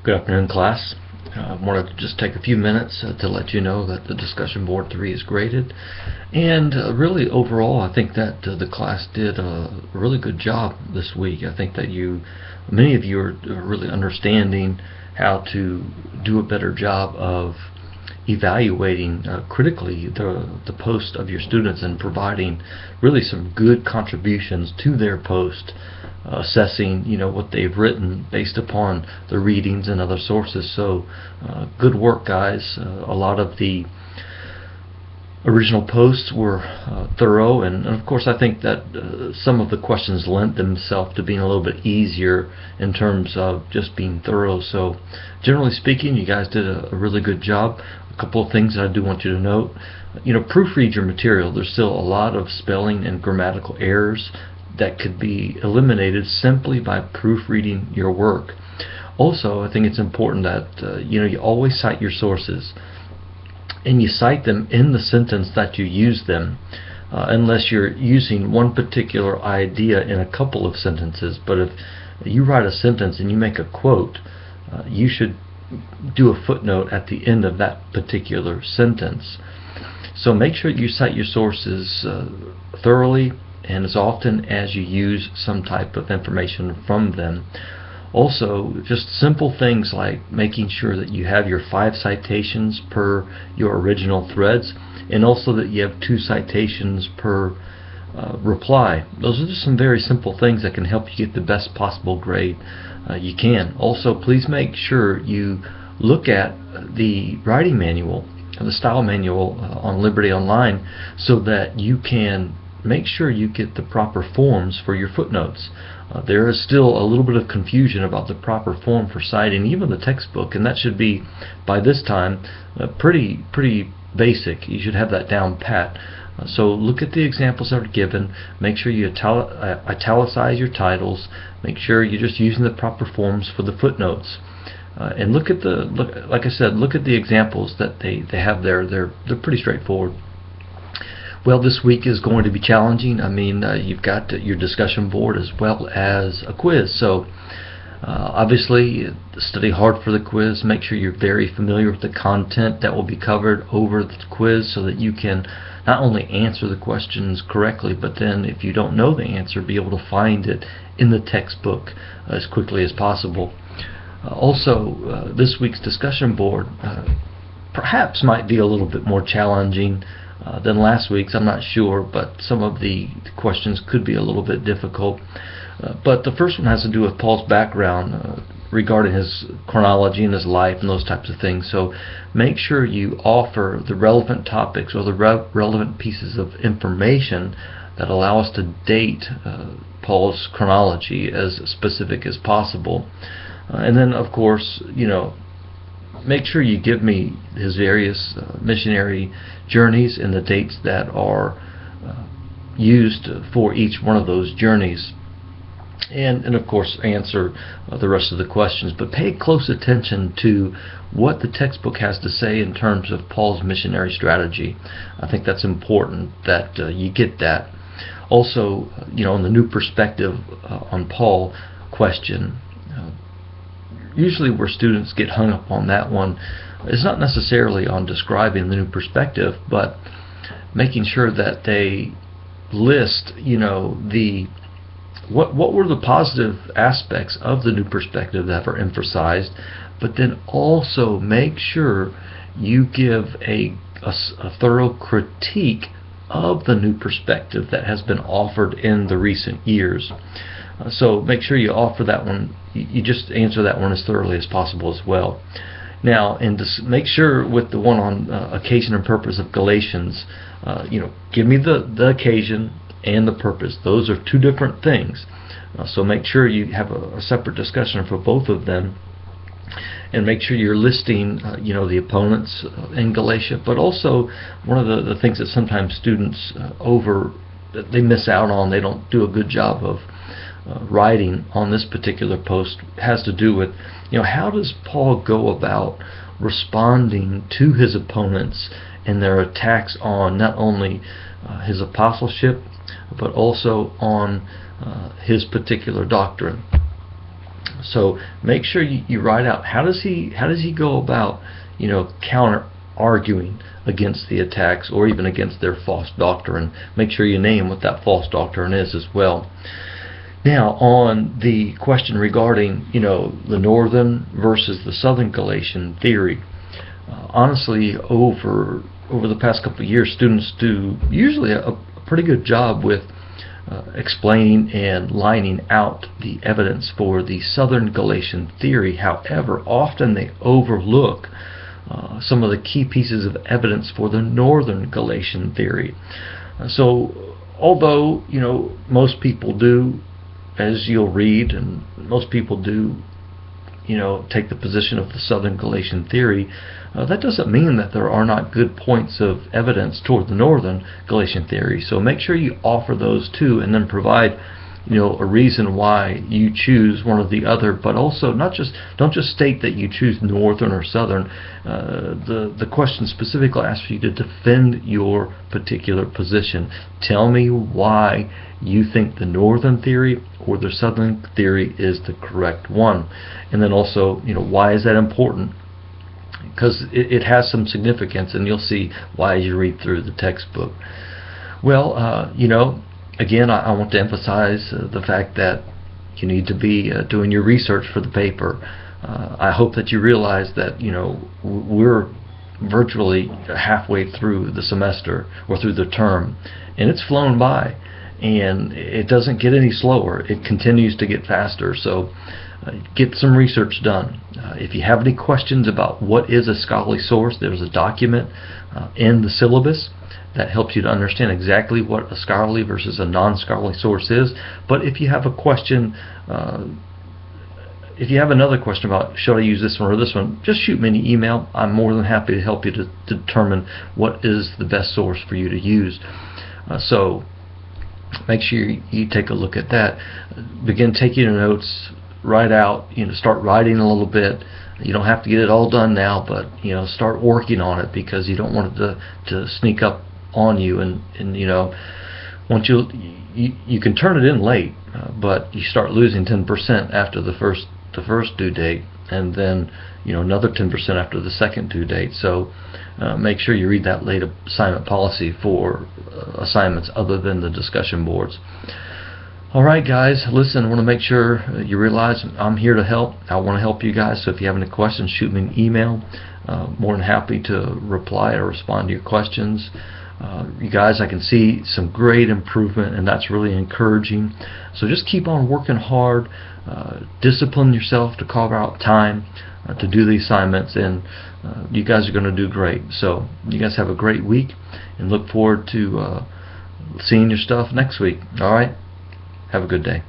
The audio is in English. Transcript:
Good afternoon, class. I wanted to just take a few minutes to let you know that the discussion board 3 is graded, and really overall I think that the class did a really good job this week. I think that many of you are really understanding how to do a better job of evaluating critically the post of your students and providing really some good contributions to their post, assessing what they've written based upon the readings and other sources. So good work, guys. A lot of the original posts were thorough, and of course I think that some of the questions lent themselves to being a little bit easier in terms of just being thorough. So generally speaking, you guys did a really good job. A couple of things that I do want you to note: proofread your material. There's still a lot of spelling and grammatical errors that could be eliminated simply by proofreading your work. Also, I think it's important that you always cite your sources, and you cite them in the sentence that you use them, unless you're using one particular idea in a couple of sentences. But if you write a sentence and you make a quote, you should do a footnote at the end of that particular sentence. So make sure you cite your sources thoroughly and as often as you use some type of information from them. Also, just simple things like making sure that you have your 5 citations per your original threads, and also that you have 2 citations per reply. Those are just some very simple things that can help you get the best possible grade you can. Also, please make sure you look at the writing manual, the style manual on Liberty Online, so that you can make sure you get the proper forms for your footnotes. There is still a little bit of confusion about the proper form for citing even the textbook, and that should be, by this time, pretty basic. You should have that down pat. So look at the examples that are given. Make sure you italicize your titles. Make sure you're just using the proper forms for the footnotes. And look at like I said, look at the examples that they have there. They're pretty straightforward. Well, this week is going to be challenging. I mean, you've got your discussion board as well as a quiz. So obviously, study hard for the quiz. Make sure you're very familiar with the content that will be covered over the quiz, so that you can not only answer the questions correctly, but then if you don't know the answer, be able to find it in the textbook as quickly as possible. Also, this week's discussion board perhaps might be a little bit more challenging than last week's. I'm not sure, but some of the questions could be a little bit difficult. But the first one has to do with Paul's background regarding his chronology and his life and those types of things. So make sure you offer the relevant topics or the relevant pieces of information that allow us to date Paul's chronology as specific as possible. And then, of course, make sure you give me his various missionary journeys and the dates that are used for each one of those journeys. And of course, answer the rest of the questions. But pay close attention to what the textbook has to say in terms of Paul's missionary strategy. I think that's important that you get that. Also, on the new perspective on Paul question, usually where students get hung up on that one is not necessarily on describing the new perspective, but making sure that they list, what were the positive aspects of the new perspective that are emphasized, but then also make sure you give a thorough critique of the new perspective that has been offered in the recent years. So make sure you offer that one. You just answer that one as thoroughly as possible as well. Now, and just make sure with the one on occasion and purpose of Galatians, give me the occasion and the purpose. Those are 2 different things. So make sure you have a separate discussion for both of them, and make sure you're listing the opponents in Galatia. But also, one of the things that sometimes students they miss out on, they don't do a good job of writing on this particular post, has to do with how does Paul go about responding to his opponents and their attacks on not only his apostleship, but also on his particular doctrine. So make sure you write out how does he go about, counter arguing against the attacks or even against their false doctrine. Make sure you name what that false doctrine is as well. Now, on the question regarding, the northern versus the southern Galatian theory, honestly, over the past couple of years, students do usually a pretty good job with explaining and lining out the evidence for the southern Galatian theory. However, often they overlook some of the key pieces of evidence for the northern Galatian theory. So, although, most people do, as you'll read, and most people do, take the position of the southern Galatian theory, that doesn't mean that there are not good points of evidence toward the northern Galatian theory. So make sure you offer those too, and then provide a reason why you choose one or the other, but also don't just state that you choose northern or southern. The question specifically asks for you to defend your particular position. Tell me why you think the northern theory or the southern theory is the correct one, and then also why is that important, because it has some significance, and you'll see why as you read through the textbook. Well, again, I want to emphasize the fact that you need to be doing your research for the paper. I hope that you realize that we're virtually halfway through the semester or through the term, and it's flown by, and it doesn't get any slower. It continues to get faster. So get some research done. If you have any questions about what is a scholarly source, there's a document in the syllabus that helps you to understand exactly what a scholarly versus a non-scholarly source is. But if you have a question, if you have another question about should I use this one or this one, just shoot me an email. I'm more than happy to help you to determine what is the best source for you to use. So make sure you take a look at that. Begin taking your notes. Write out, start writing a little bit. You don't have to get it all done now, but start working on it, because you don't want it to sneak up on you, and once you can turn it in late, but you start losing 10% after the first due date, and then another 10% after the second due date. So make sure you read that late assignment policy for assignments other than the discussion boards. Alright guys, listen, I want to make sure you realize I'm here to help. I want to help you guys, so if you have any questions, shoot me an email. More than happy to reply or respond to your questions. You guys, I can see some great improvement, and that's really encouraging. So just keep on working hard. Discipline yourself to carve out time to do the assignments, and you guys are going to do great. So you guys have a great week, and look forward to seeing your stuff next week. Alright? Have a good day.